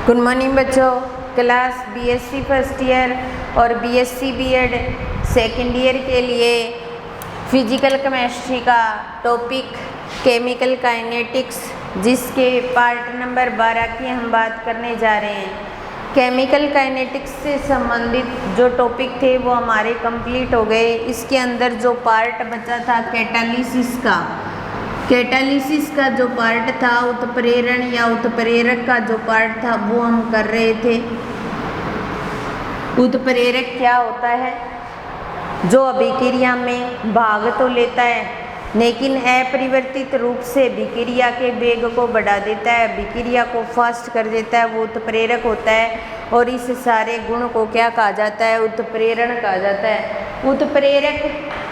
Good morning बच्चों। Class BSc first year और BSc BEd second year के लिए फिजिकल केमिस्ट्री का टॉपिक केमिकल काइनेटिक्स, जिसके पार्ट नंबर 12 की हम बात करने जा रहे हैं। केमिकल काइनेटिक्स से संबंधित जो टॉपिक थे वो हमारे कंप्लीट हो गए। इसके अंदर जो पार्ट बचा था कैटालिसिस का जो पार्ट था, उत्प्रेरण या उत्प्रेरक का जो पार्ट था वो हम कर रहे थे। उत्प्रेरक क्या होता है? जो अभिक्रिया में भाग तो लेता है लेकिन अपरिवर्तित रूप से अभिक्रिया के वेग को बढ़ा देता है, अभिक्रिया को फास्ट कर देता है, वो उत्प्रेरक होता है। और इस सारे गुण को क्या कहा जाता है? उत्प्रेरण कहा जाता है। उत्प्रेरक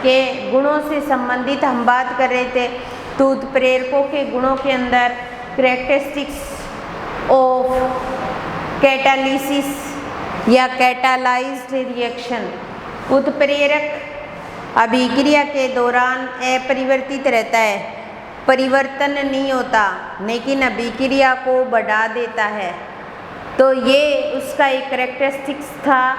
के गुणों से संबंधित हम बात कर रहे थे। तो उत्प्रेरकों के गुणों के अंदर कैरेक्टरिस्टिक्स ऑफ कैटालिसिस या कैटालाइज्ड रिएक्शन, उत्प्रेरक अभिक्रिया के दौरान अपरिवर्तित रहता है, परिवर्तन नहीं होता लेकिन अभिक्रिया को बढ़ा देता है। तो ये उसका एक कैरेक्टरिस्टिक्स था।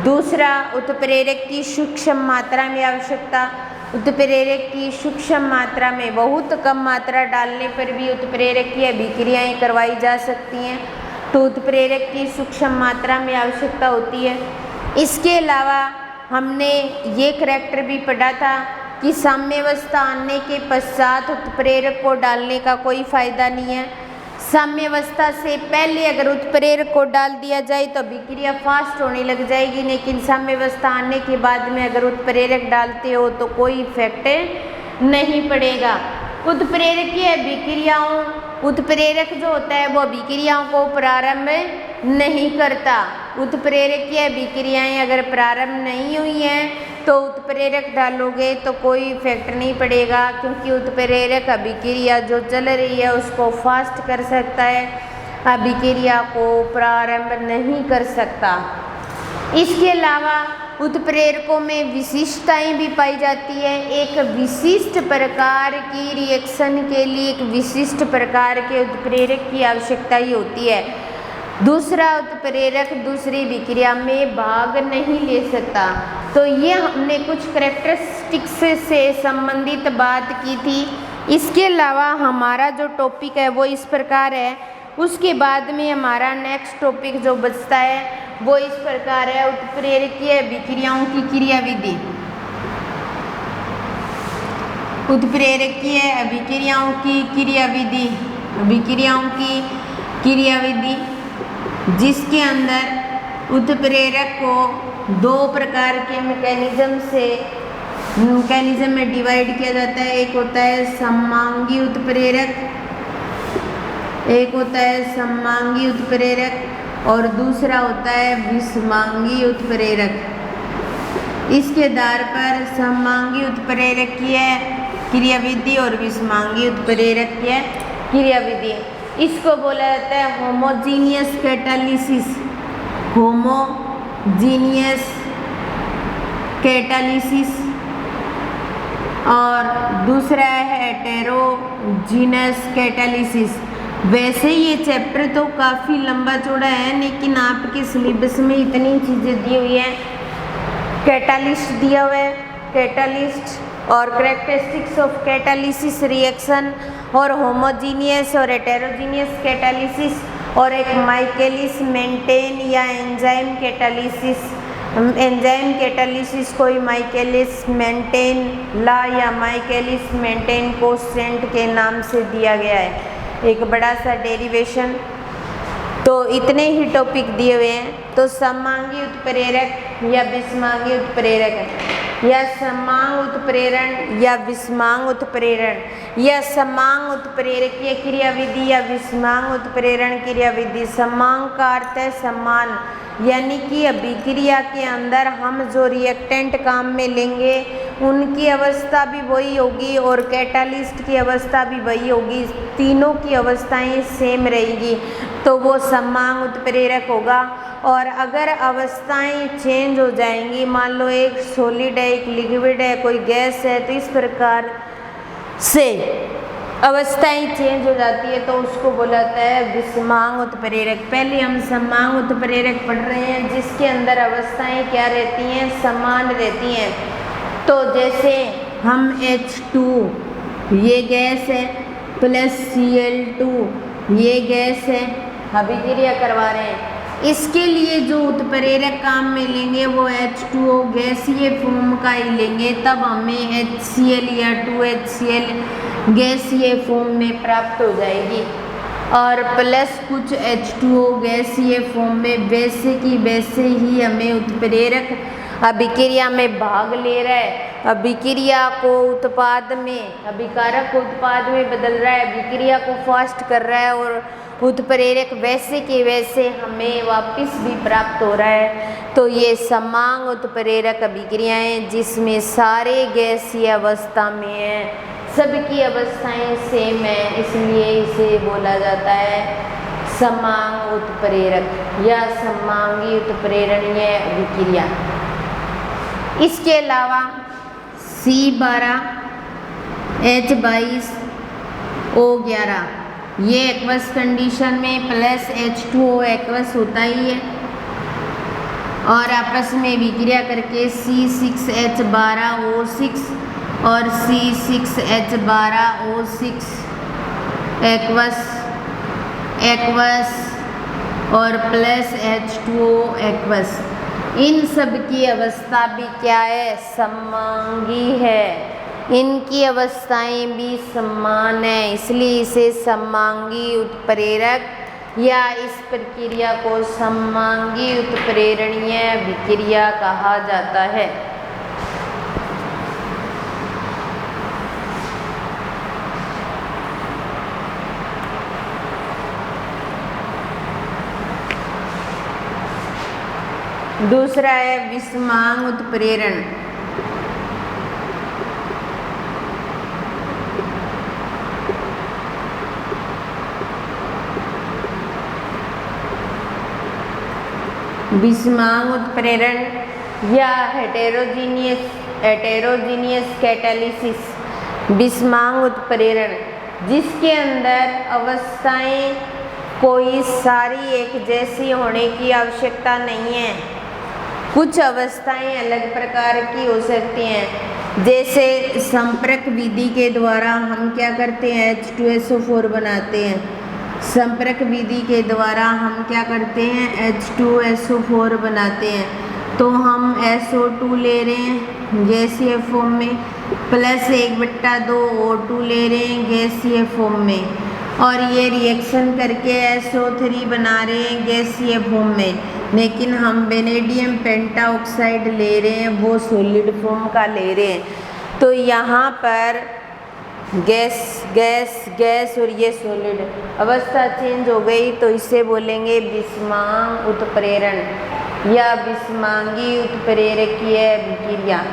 दूसरा, उत्प्रेरक की सूक्ष्म मात्रा में आवश्यकता। उत्प्रेरक की सूक्ष्म मात्रा में बहुत कम मात्रा डालने पर भी उत्प्रेरक की अभिक्रियाएं करवाई जा सकती हैं, तो उत्प्रेरक की सूक्ष्म मात्रा में आवश्यकता होती है। इसके अलावा हमने ये करैक्टर भी पढ़ा था कि साम्यावस्था आने के पश्चात उत्प्रेरक को डालने का कोई फायदा नहीं है। साम्यावस्था से पहले अगर उत्प्रेरक को डाल दिया जाए तो अभिक्रिया फास्ट होने लग जाएगी, लेकिन साम्यावस्था आने के बाद में अगर उत्प्रेरक डालते हो तो कोई इफेक्ट नहीं पड़ेगा। उत्प्रेरक की अभिक्रियाओं, उत्प्रेरक जो होता है वो अभिक्रियाओं को प्रारंभ नहीं करता। उत्प्रेरक की अभिक्रियाएं अगर प्रारंभ नहीं हुई हैं तो उत्प्रेरक डालोगे तो कोई इफेक्ट नहीं पड़ेगा, क्योंकि उत्प्रेरक अभिक्रिया जो चल रही है उसको फास्ट कर सकता है, अभिक्रिया को प्रारंभ नहीं कर सकता। इसके अलावा उत्प्रेरकों में विशिष्टताएं भी पाई जाती है। एक विशिष्ट प्रकार की रिएक्शन के लिए एक विशिष्ट प्रकार के उत्प्रेरक की आवश्यकता ही होती है। दूसरा उत्प्रेरक दूसरी विक्रिया में भाग नहीं ले सकता। तो ये हमने कुछ कैरेक्टरिस्टिक्स से संबंधित बात की थी। इसके अलावा हमारा जो टॉपिक है वो इस प्रकार है। उसके बाद में हमारा नेक्स्ट टॉपिक जो बचता है वो इस प्रकार है, उत्प्रेरकीय अभिक्रियाओं की क्रियाविधि। उत्प्रेरकीय अभिक्रियाओं की क्रियाविधि, अभिक्रियाओं की क्रियाविधि जिसके अंदर उत्प्रेरक को दो प्रकार के मैकेनिज्म में डिवाइड किया जाता है। एक होता है सममांगी उत्प्रेरक, एक होता है सममांगी उत्प्रेरक और दूसरा होता है विषमांगी उत्प्रेरक। इसके आधार पर सममांगी उत्प्रेरक की क्रियाविधि और विषमांगी उत्प्रेरक की क्रियाविधि, इसको बोला जाता है होमोजीनियस कैटालिसिस। होमोजीनियस कैटालिसिस और दूसरा है हेटेरोजीनस कैटालिसिस। वैसे ये चैप्टर तो काफ़ी लंबा चौड़ा है, लेकिन आपके सिलेबस में इतनी चीज़ें दी हुई हैं। कैटालिस्ट दिया हुआ है, कैटालिस्ट और कैरेक्टरिस्टिक्स ऑफ कैटालिसिस रिएक्शन और होमोजीनियस और हेटेरोजीनियस कैटालिसिस और एक माइकेलिस मेंटेन या एंजाइम कैटालिसिस। एंजाइम कैटालिसिस कोई माइकेलिस मेंटेन ला या माइकेलिस मेंटेन कोएफिशिएंट के नाम से दिया गया है, एक बड़ा सा डेरिवेशन। तो इतने ही टॉपिक दिए हुए हैं। तो सममांगी उत्प्रेरक या विषमांगी उत्प्रेरक या समांग उत्प्रेरण या विषमांग उत्प्रेरण या समांग उत्प्रेरकीय क्रियाविधि या विषमांग उत्प्रेरण क्रियाविधि। समांग का अर्थ है समान, यानी कि अभिक्रिया के अंदर हम जो रिएक्टेंट काम में लेंगे उनकी अवस्था भी वही होगी और कैटालिस्ट की अवस्था भी वही होगी, तीनों की अवस्थाएं सेम रहेगी, तो वो समांग उत्प्रेरक होगा। और अगर अवस्थाएं चेंज हो जाएंगी, मान लो एक सॉलिड है, एक लिक्विड है, कोई गैस है, तो इस प्रकार से अवस्थाएं चेंज हो जाती है तो उसको बोला जाता है विषमांग उत्प्रेरक। पहले हम समांग उत्प्रेरक पढ़ रहे हैं जिसके अंदर अवस्थाएं क्या रहती हैं, समान रहती हैं। तो जैसे हम H2 ये गैस है प्लस Cl2 ये गैस है, अभिक्रिया करवा रहे हैं। इसके लिए जो उत्प्रेरक काम में लेंगे वो H2O गैसीय फॉर्म का ही लेंगे, तब हमें HCl या 2HCl गैसीय फॉर्म में प्राप्त हो जाएगी। और प्लस कुछ H2O गैसीय फॉर्म में वैसे की वैसे ही हमें उत्प्रेरक अभिक्रिया में भाग ले रहा है, अभिक्रिया को उत्पाद में, अभिकारक को उत्पाद में बदल रहा है, अभिक्रिया को फास्ट कर रहा है और उत्प्रेरक वैसे के वैसे हमें वापस भी प्राप्त हो रहा है। तो ये समांग उत्प्रेरक अभिक्रियाएं जिसमें सारे गैसीय अवस्था में है, सबकी अवस्थाएं सेम है, इसलिए इसे बोला जाता है समांग उत्प्रेरक या समांगी उत्प्रेरणीय अभिक्रिया। इसके अलावा C12 H22 O11 ये एक्वस कंडीशन में प्लस H2O एक्वस होता ही है और आपस में विक्रिया करके C6H12O6 और C6H12O6 एक्वस और प्लस H2O एक्वस, इन सब की अवस्था भी क्या है, समांगी है। इनकी अवस्थाएं भी समान है, इसलिए इसे समांगी उत्प्रेरक या इस प्रक्रिया को समांगी उत्प्रेरणीय अभिक्रिया कहा जाता है। दूसरा है विषमांग उत्प्रेरण। विषमांग उत्प्रेरण या हेटेरोजीनियस कैटालिसिस विषमांग उत्प्रेरण, जिसके अंदर अवस्थाएं कोई सारी एक जैसी होने की आवश्यकता नहीं है, कुछ अवस्थाएं अलग प्रकार की हो सकती हैं। जैसे संपर्क विधि के द्वारा हम क्या करते हैं, H2SO4 बनाते हैं। संपर्क विधि के द्वारा हम क्या करते हैं, H2SO4 बनाते हैं। तो हम SO2 ले रहे हैं गैसीय फॉर्म में, प्लस 1/2 O2 ले रहे हैं गैसीय फॉर्म में, और ये रिएक्शन करके SO3 बना रहे हैं गैसीय फॉर्म में। लेकिन हम वेनेडियम पेंटाऑक्साइड ले रहे हैं, वो सॉलिड फॉर्म का ले रहे हैं। तो यहाँ पर गैस गैस गैस और ये सॉलिड अवस्था चेंज हो गई, तो इसे बोलेंगे विषमांग उत्प्रेरण या विषमांगी उत्प्रेरकीय अभिक्रिया।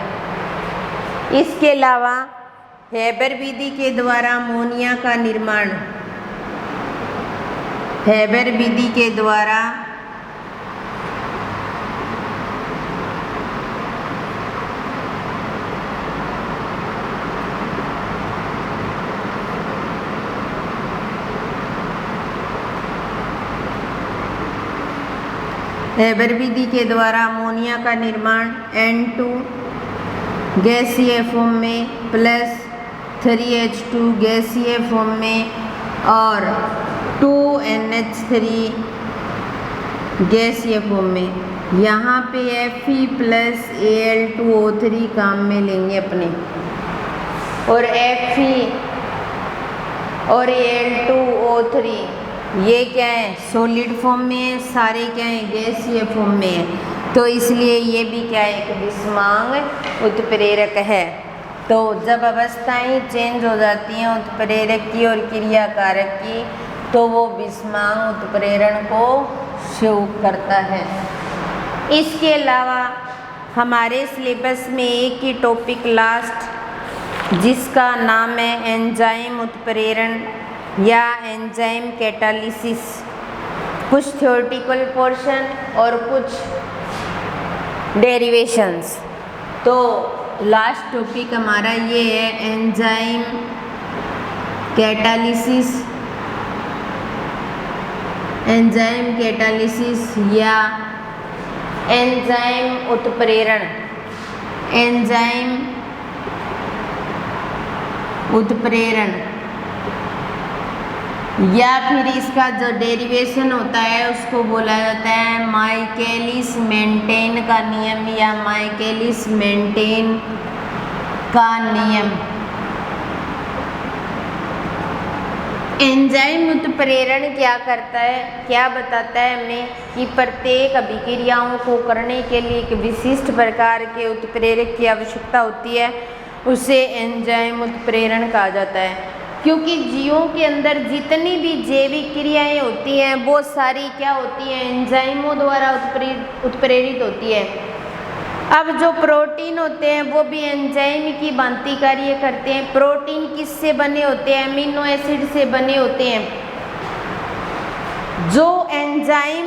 इसके अलावा हेबर विधि के द्वारा अमोनिया का निर्माण, हेबर विधि के द्वारा हेबर विधि के द्वारा अमोनिया का निर्माण N2 गैसीय फॉर्म में प्लस 3H2 गैसीय फॉर्म में और 2NH3 गैसीय फॉर्म में। यहाँ पे Fe प्लस Al2O3 काम में लेंगे अपने, और Fe और Al2O3 ये क्या है, सॉलिड फॉर्म में है, सारे क्या है, गैसीय फॉर्म में है। तो इसलिए ये भी क्या है, एक विषमांग उत्प्रेरक है। तो जब अवस्थाएं चेंज हो जाती हैं उत्प्रेरक की और क्रियाकारक की, तो वो विषमांग उत्प्रेरण को शो करता है। इसके अलावा हमारे सिलेबस में एक ही टॉपिक लास्ट, जिसका नाम है एंजाइम उत्प्रेरण या एंजाइम कैटालिसिस, कुछ थ्योरेटिकल पोर्शन और कुछ डेरिवेशंस। तो लास्ट टॉपिक हमारा ये है एंजाइम कैटालिसिस, एंजाइम कैटालिसिस या एंजाइम उत्प्रेरण, एंजाइम उत्प्रेरण, या फिर इसका जो डेरिवेशन होता है उसको बोला जाता है माइकेलिस मेंटेन का नियम या माइकेलिस मेंटेन का नियम। एंजाइम उत्प्रेरण क्या करता है, क्या बताता है हमें कि प्रत्येक अभिक्रियाओं को करने के लिए एक विशिष्ट प्रकार के उत्प्रेरक की आवश्यकता होती है, उसे एंजाइम उत्प्रेरण कहा जाता है। क्योंकि जीवों के अंदर जितनी भी जैविक क्रियाएं होती हैं वो सारी क्या होती हैं, एंजाइमों द्वारा उत्प्रेरित होती है। अब जो प्रोटीन होते हैं वो भी एंजाइम की भांति कार्य करते हैं। प्रोटीन किससे बने होते हैं, अमीनो एसिड से बने होते हैं। जो एंजाइम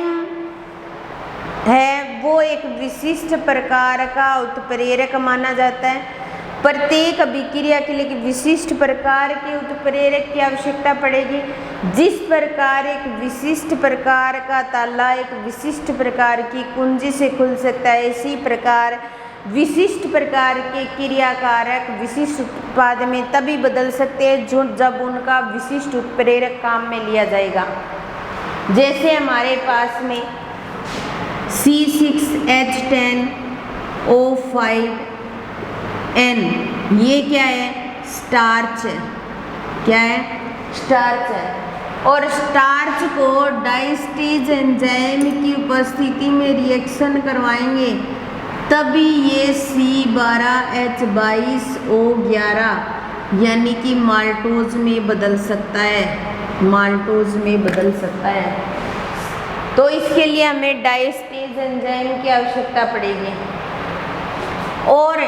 है वो एक विशिष्ट प्रकार का उत्प्रेरक माना जाता है। प्रत्येक अभिक्रिया के लिए एक विशिष्ट प्रकार के उत्प्रेरक की आवश्यकता पड़ेगी। जिस प्रकार एक विशिष्ट प्रकार का ताला एक विशिष्ट प्रकार की कुंजी से खुल सकता है, इसी प्रकार विशिष्ट प्रकार के क्रियाकारक विशिष्ट उत्पाद में तभी बदल सकते हैं जो जब उनका विशिष्ट उत्प्रेरक काम में लिया जाएगा। जैसे हमारे पास में C6H10O5N, ये क्या है, स्टार्च है। क्या है, स्टार्च है। और स्टार्च को डाइस्टेज एंजाइम की उपस्थिति में रिएक्शन करवाएंगे तभी ये C12H22O11 यानी कि माल्टोज में बदल सकता है, माल्टोज में बदल सकता है। तो इसके लिए हमें डाइस्टेज एंजाइम की आवश्यकता पड़ेगी। और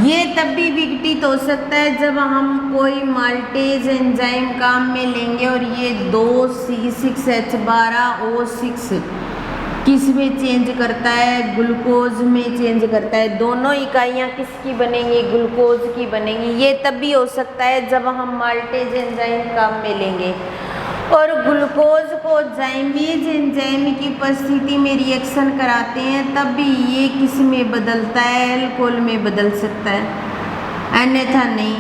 ये तब भी विघटित हो सकता है जब हम कोई माल्टेज एंजाइम काम में लेंगे और ये 2C6H12O6 किस में चेंज करता है, ग्लूकोज में चेंज करता है। दोनों इकाइयाँ किसकी बनेंगी, ग्लूकोज की बनेंगी। ये तब भी हो सकता है जब हम माल्टेज एंजाइम काम में लेंगे। और ग्लूकोज को जाइमेज एंजाइम की उपस्थिति में रिएक्शन कराते हैं तब भी ये किस में बदलता है, अल्कोहल में बदल सकता है, अन्यथा नहीं।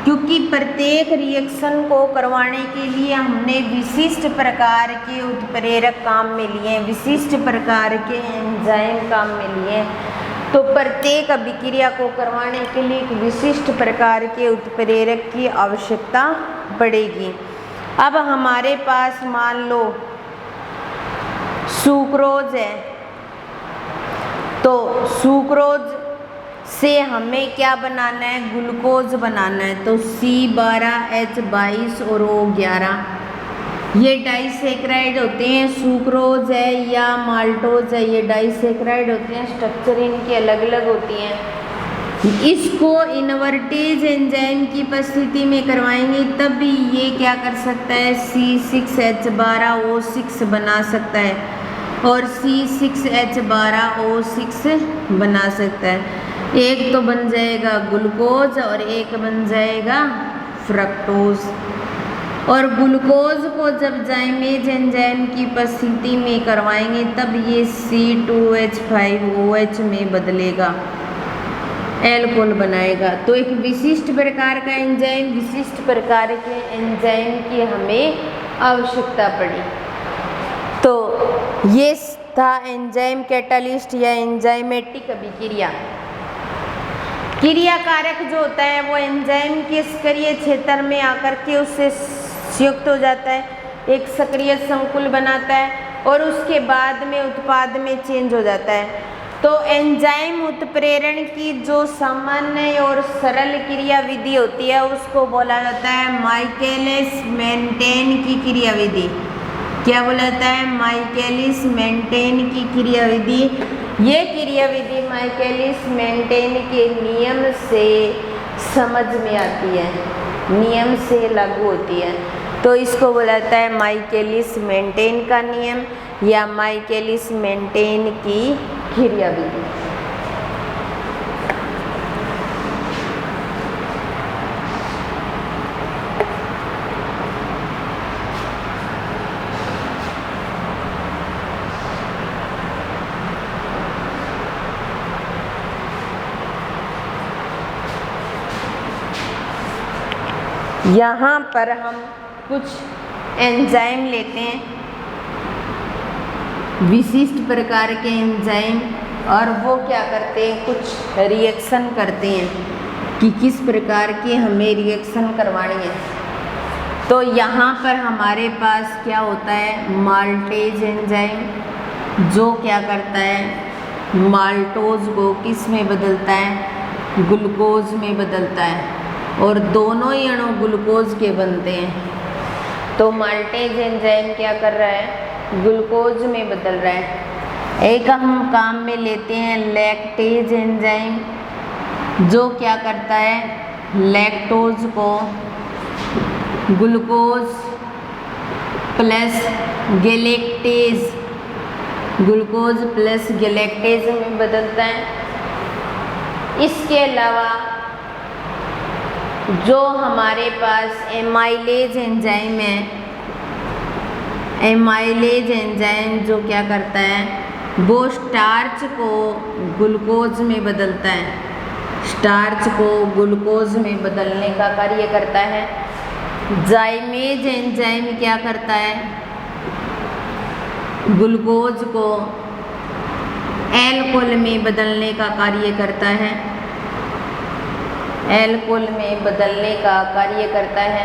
क्योंकि प्रत्येक रिएक्शन को करवाने के लिए हमने विशिष्ट प्रकार के उत्प्रेरक काम में लिए, विशिष्ट प्रकार के एंजाइम काम में लिए। तो प्रत्येक अभिक्रिया को करवाने के लिए एक विशिष्ट प्रकार के उत्प्रेरक की आवश्यकता पड़ेगी। अब हमारे पास मान लो सुक्रोज है, तो सुक्रोज से हमें क्या बनाना है, ग्लूकोज बनाना है। तो C12H22 और O11 ये डाइसैकराइड होते हैं। सुक्रोज है या माल्टोज है, ये डाइसैकराइड होते हैं। स्ट्रक्चर इनकी अलग अलग होती हैं। इसको इन्वर्टेज एंजाइम की उपस्थिति में करवाएंगे तब भी ये क्या कर सकता है, C6H12O6 बना सकता है और C6H12O6 बना सकता है। एक तो बन जाएगा ग्लूकोज और एक बन जाएगा फ्रक्टोज। और ग्लूकोज को जब जाइमेज एंजाइम की उपस्थिति में करवाएंगे तब ये C2H5OH में बदलेगा, एल्कोहल बनाएगा। तो एक विशिष्ट प्रकार का एंजाइम, विशिष्ट प्रकार के एंजाइम की हमें आवश्यकता पड़ी। तो ये था एंजाइम कैटालिस्ट या एंजाइमेटिक अभिक्रिया। क्रियाकारक जो होता है वो एंजाइम के सक्रिय क्षेत्र में आकर के उससे संयुक्त हो जाता है, एक सक्रिय संकुल बनाता है और उसके बाद में उत्पाद में चेंज हो जाता है। तो एंजाइम उत्प्रेरण की जो सामान्य और सरल क्रियाविधि होती है उसको बोला जाता है माइकेलिस मेंटेन की क्रियाविधि। क्या बोला जाता है, माइकेलिस मेंटेन की क्रियाविधि। ये क्रियाविधि माइकेलिस मेंटेन के नियम से समझ में आती है, नियम से लागू होती है। तो इसको बोला जाता है माइकेलिस मेंटेन का नियम या माइकेलिस मेंटेन की क्रियाविधि। यहाँ पर हम कुछ एंजाइम लेते हैं, विशिष्ट प्रकार के एंजाइम, और वो क्या करते हैं, कुछ रिएक्शन करते हैं कि किस प्रकार की हमें रिएक्शन करवानी है। तो यहाँ पर हमारे पास क्या होता है, माल्टेज एंजाइम, जो क्या करता है, माल्टोज को किस में बदलता है, ग्लूकोज में बदलता है, और दोनों ही अणु ग्लूकोज के बनते हैं। तो माल्टेज एंजाइम क्या कर रहा है, ग्लूकोज में बदल रहा है। एक हम काम में लेते हैं लैक्टेज एंजाइम, जो क्या करता है, लैक्टोज को ग्लूकोज प्लस गैलेक्टेज, ग्लूकोज प्लस गैलेक्टेज में बदलता है। इसके अलावा जो हमारे पास एमाइलेज एंजाइम है, एमाइलेज एंजाइम जो क्या करता है, वो स्टार्च को ग्लूकोज में बदलता है, स्टार्च को ग्लूकोज में बदलने का कार्य करता है। जाइमेज एंजाइम क्या करता है, ग्लूकोज को एल्कोहल में बदलने का कार्य करता है, एल्कोहल में बदलने का कार्य करता है।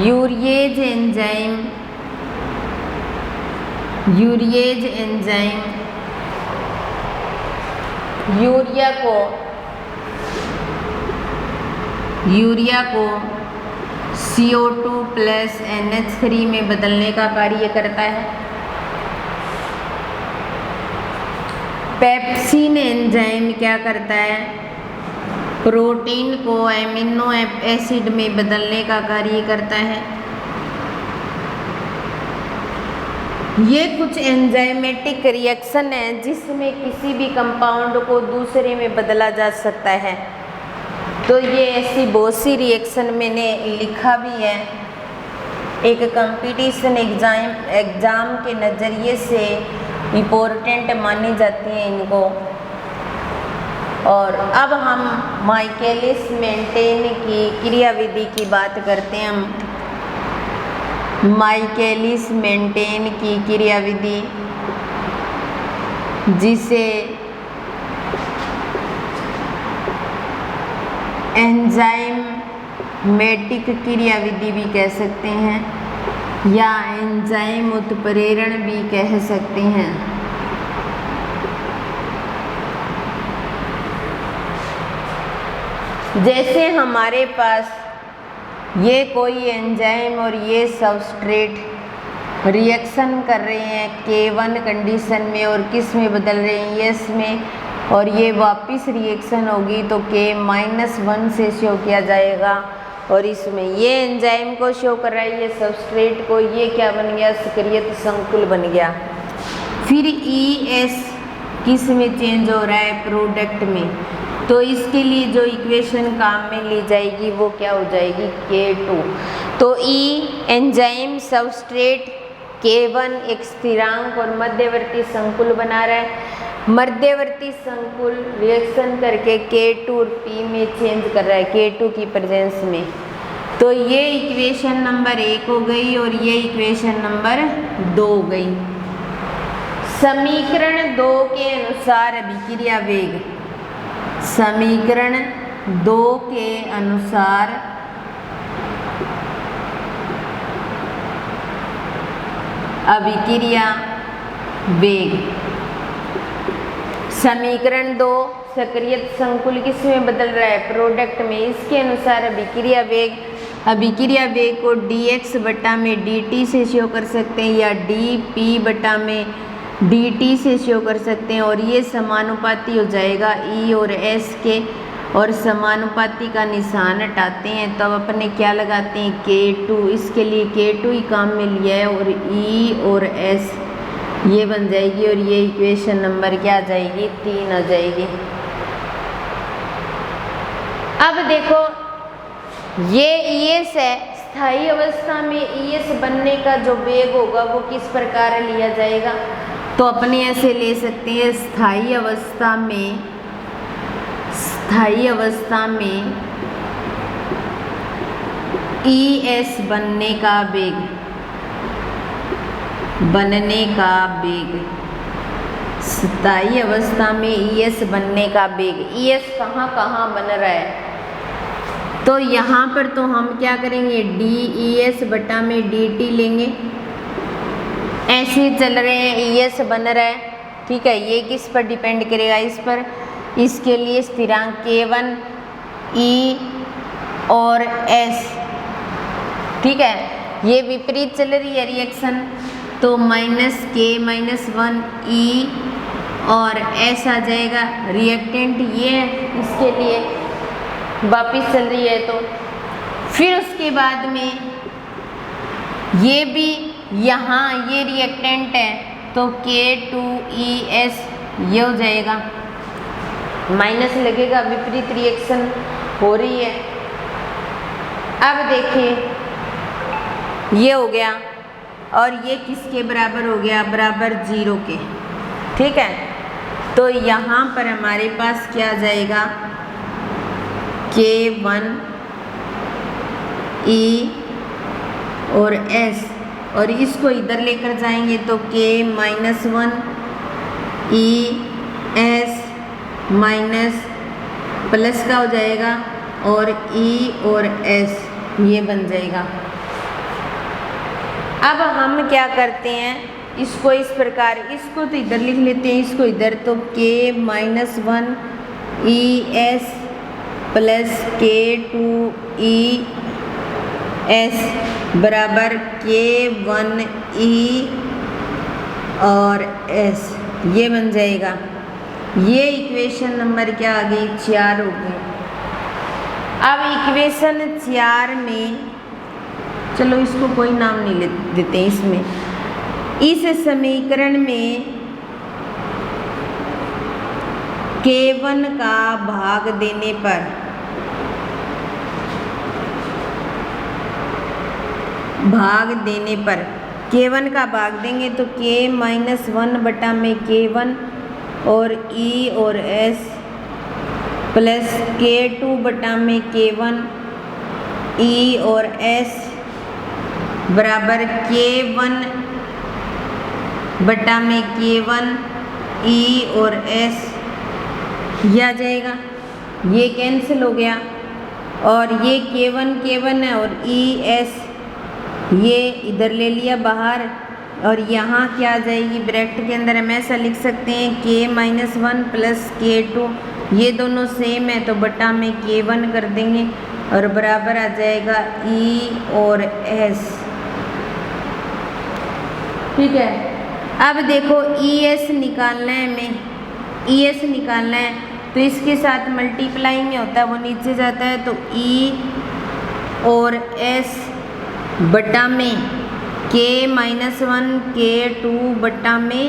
Urease enzyme, urease enzyme urea को CO2 प्लस NH3 में बदलने का कार्य करता है। पेप्सिन एंजाइम क्या करता है, प्रोटीन को एमिनो एसिड में बदलने का कार्य करता है। ये कुछ एंजाइमेटिक रिएक्शन है जिसमें किसी भी कंपाउंड को दूसरे में बदला जा सकता है। तो ये ऐसी बहुत सी रिएक्शन मैंने लिखा भी है, एक कंपटीशन एग्ज़ाम के नज़रिए से इम्पोर्टेंट मानी जाती हैं इनको। और अब हम माइकेलिस मेंटेन की क्रियाविधि की बात करते हैं। हम माइकेलिस मेंटेन की क्रियाविधि, जिसे एंजाइमेटिक क्रियाविधि भी कह सकते हैं या एंजाइम उत्प्रेरण भी कह सकते हैं। जैसे हमारे पास ये कोई एंजाइम और ये सबस्ट्रेट रिएक्शन कर रहे हैं K1 कंडीशन में, और किस में बदल रहे हैं, यस में, और ये वापस रिएक्शन होगी तो K-1 से शो किया जाएगा। और इसमें ये एंजाइम को शो कर रहा है, ये सबस्ट्रेट को, ये क्या बन गया, सक्रियत संकुल बन गया। फिर ES किस में चेंज हो रहा है, प्रोडक्ट में। तो इसके लिए जो इक्वेशन काम में ली जाएगी वो क्या हो जाएगी, K2। तो E एंजाइम सबस्ट्रेट, K1 एक स्थिरांक और मध्यवर्ती संकुल बना रहा है। मध्यवर्ती संकुल रिएक्शन करके K2 और P में चेंज कर रहा है, K2 की प्रेजेंस में। तो ये इक्वेशन नंबर 1 हो गई और ये इक्वेशन नंबर 2 हो गई। समीकरण 2 के अनुसार अभिक्रिया वेग, समीकरण 2 के अनुसार अभिक्रिया वेग। समीकरण 2 सक्रियत संकुल किस में बदल रहा है, प्रोडक्ट में। इसके अनुसार अभिक्रिया वेग को dx बटा में dt से शो कर सकते हैं या dp बटा में dt से शो कर सकते हैं, और ये समानुपाती हो जाएगा E और S के। और समानुपाती का निशान हटाते हैं तब अपने क्या लगाते हैं, K2। इसके लिए K2 ही काम में लिया है, और E और S ये बन जाएगी, और ये इक्वेशन नंबर क्या आ जाएगी, 3 आ जाएगी। अब देखो ये ES है, स्थायी अवस्था में ES बनने का जो वेग होगा वो किस प्रकार लिया जाएगा। तो अपने ऐसे ले सकते हैं, स्थायी अवस्था में ES बनने का वेग, स्थायी अवस्था में ES बनने का वेग। ES कहाँ कहाँ बन रहा है, तो यहाँ पर तो हम क्या करेंगे, DES बटा में DT लेंगे। ऐसे चल रहे हैं, ES बन रहा है, ठीक है। ये किस पर डिपेंड करेगा, इस पर। इसके लिए स्थिरांक K1 E और S, ठीक है। ये विपरीत चल रही है रिएक्शन, तो -K-1 E और S आ जाएगा। रिएक्टेंट ये है, इसके लिए वापिस चल रही है। तो फिर उसके बाद में ये भी यहाँ ये रिएक्टेंट है, तो K2ES ये हो जाएगा, माइनस लगेगा, विपरीत रिएक्शन हो रही है। अब देखिए ये हो गया, और ये किसके बराबर हो गया, बराबर 0 के, ठीक है। तो यहाँ पर हमारे पास क्या आ जाएगा, K1 E और S, और इसको इधर लेकर जाएंगे तो K-1 E S minus plus का हो जाएगा, और E और S ये बन जाएगा। अब हम क्या करते हैं, इसको इस प्रकार, इसको तो इधर लिख लेते हैं, इसको इधर, तो K-1 ES plus K2 ES बराबर K1 E और S, ये बन जाएगा। ये इक्वेशन नंबर क्या आ गई, 4 हो गई। अब इक्वेशन 4 में, चलो इसको कोई नाम नहीं देते हैं इसमें, इस समीकरण में K1 का भाग देने पर K1 का भाग देंगे तो K-1 बटा में K1 और E और S प्लस K2 बटा में K1 E और S बराबर K1 बटा में K1 E और S, ये आ जाएगा। ये कैंसिल हो गया, और ये K1 है, और ES ये इधर ले लिया बाहर, और यहाँ क्या आ जाएगी, ब्रैकेट के अंदर हम ऐसा लिख सकते हैं K-1 प्लस K2, ये दोनों सेम है तो बटा में K1 कर देंगे, और बराबर आ जाएगा E और S, ठीक है। अब देखो ES निकालना है हमें, ES निकालना है तो इसके साथ मल्टीप्लाई में होता है, वो नीचे जाता है, तो E और S बटा में K-1 K2 बटा में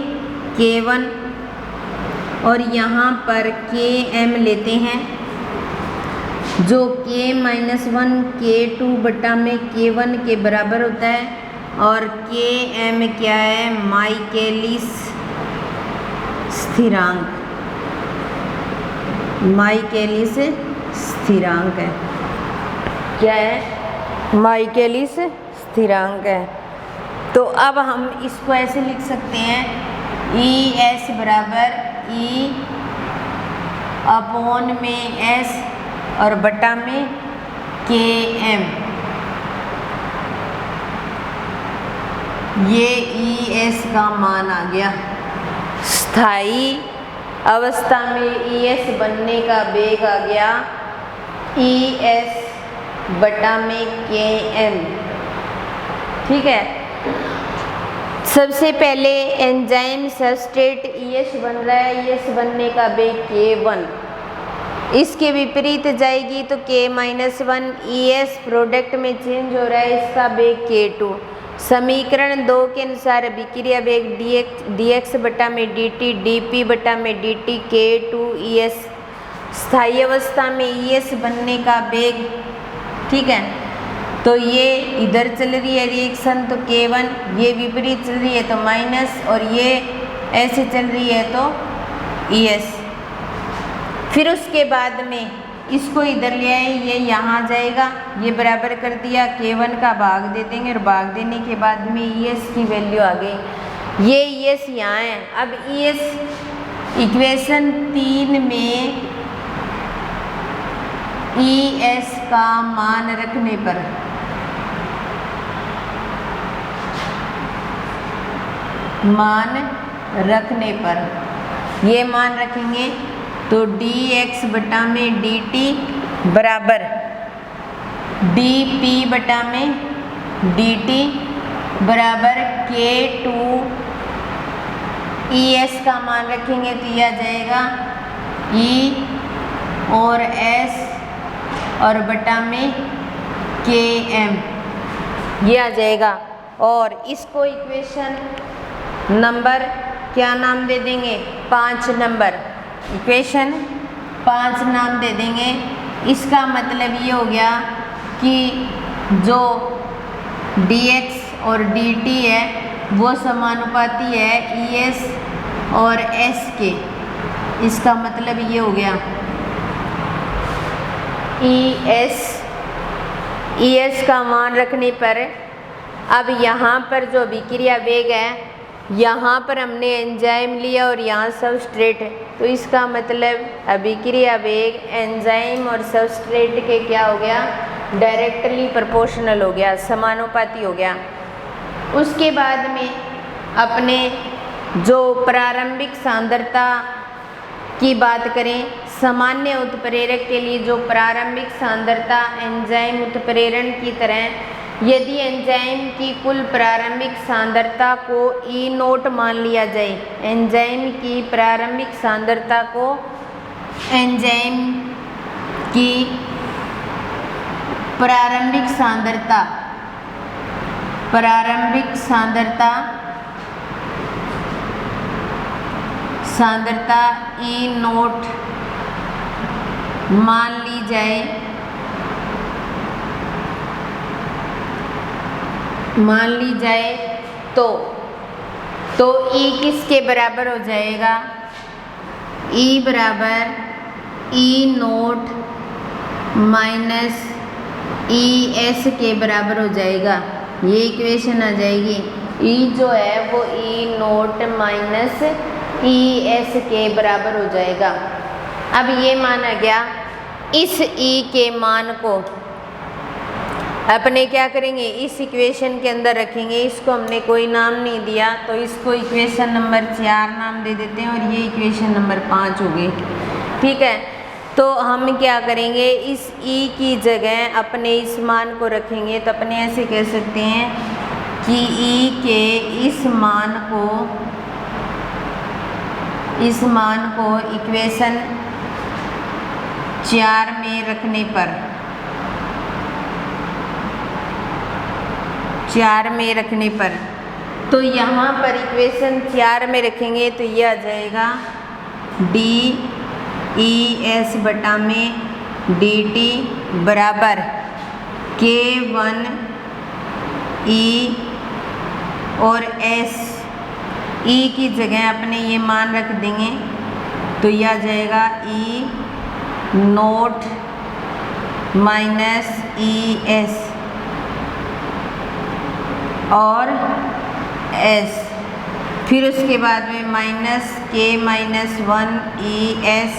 K1, और यहाँ पर Km लेते हैं, जो K-1 K2 बटा में K1 के बराबर होता है, और Km क्या है, माइकेलिस स्थिरांक है, क्या है, माइकेलिस स्थिरांक है। तो अब हम इसको ऐसे लिख सकते हैं, ES बराबर E अपॉन में S और बटा में Km, ये ES का मान आ गया। स्थायी अवस्था में ES बनने का वेग आ गया ES बटा में Km, ठीक है। सबसे पहले एंजाइम सबस्ट्रेट ES बन रहा है, ES बनने का वेग K1, इसके विपरीत जाएगी तो K-1 ES प्रोडक्ट में चेंज हो रहा है, इसका वेग K2। समीकरण 2 के अनुसार अभिक्रिया वेग dx बटा में dt dp बटा में dt K2 ES, स्थायी अवस्था में ES बनने का वेग, ठीक है। तो ये इधर चल रही है रिएक्शन, तो K1, ये विपरीत चल रही है तो माइनस, और ये ऐसे चल रही है तो ES। फिर उसके बाद में इसको इधर ले आए, ये यहाँ जाएगा, ये बराबर कर दिया, K1 का भाग दे देंगे और भाग देने के बाद में ES की वैल्यू आ गई। ये ES यहाँ है। अब ES इक्वेशन 3 में ES का मान रखने पर ये मान रखेंगे तो dx बटा में dt बराबर dp बटा में dt बराबर K2 ES का मान रखेंगे तो यह आ जाएगा E और S और बटा में KM, ये आ जाएगा। और इसको इक्वेशन नंबर क्या नाम दे देंगे? 5 नंबर। इक्वेशन 5 नाम दे देंगे। इसका मतलब ये हो गया कि जो dx और dt है वो समानुपाती है ES और S के। इसका मतलब ये हो गया ES का मान रखने पर अब यहाँ पर जो अभिक्रिया वेग है, यहाँ पर हमने एंजाइम लिया और यहाँ सबस्ट्रेट है, तो इसका मतलब अभिक्रिया वेग एंजाइम और सबस्ट्रेट के क्या हो गया? डायरेक्टली प्रोपोर्शनल हो गया, समानुपाती हो गया। उसके बाद में अपने जो प्रारंभिक सांद्रता की बात करें, सामान्य उत्प्रेरक के लिए जो प्रारंभिक सांद्रता एंजाइम उत्प्रेरण की तरह, यदि एंजाइम की कुल प्रारंभिक सांद्रता को E0 मान लिया जाए, एंजाइम की प्रारंभिक सांद्रता को सांद्रता E0 मान ली जाए तो E किसके बराबर हो जाएगा? E बराबर E0 माइनस ES के बराबर हो जाएगा। ये इक्वेशन आ जाएगी। E जो है वो E0 माइनस ES के बराबर हो जाएगा। अब ये माना गया, इस E के मान को अपने क्या करेंगे? इस इक्वेशन के अंदर रखेंगे। इसको हमने कोई नाम नहीं दिया तो इसको इक्वेशन नंबर 4 नाम दे देते हैं और ये इक्वेशन नंबर 5 हो गई। ठीक है, तो हम क्या करेंगे? इस E की जगह अपने इस मान को रखेंगे। तो अपने ऐसे कह सकते हैं कि E के इस मान को इक्वेशन 4 में रखने पर तो यहाँ पर इक्वेशन 4 में रखेंगे तो ये आ जाएगा DES बटा में DT बराबर K1 E और S। E की जगह अपने ये मान रख देंगे तो यह आ जाएगा E0 माइनस ES और S, फिर उसके बाद में माइनस K-1 ES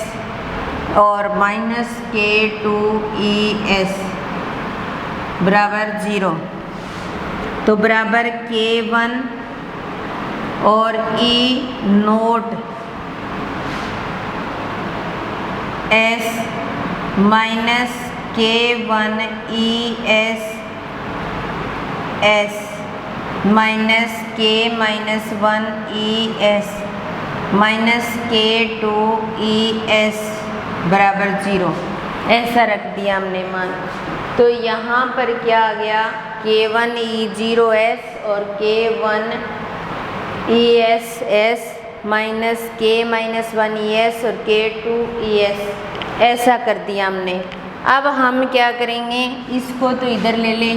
और माइनस K2 ES बराबर 0। तो बराबर K1 और E0 S minus K1 ES S minus K-1 ES minus K2 ES बराबर 0, ऐसा रख दिया हमने मान। तो यहाँ पर क्या आ गया? K1 E0S और K1 ES S minus K-1 ES और K2 ES, ऐसा कर दिया हमने। अब हम क्या करेंगे? इसको तो इधर ले लें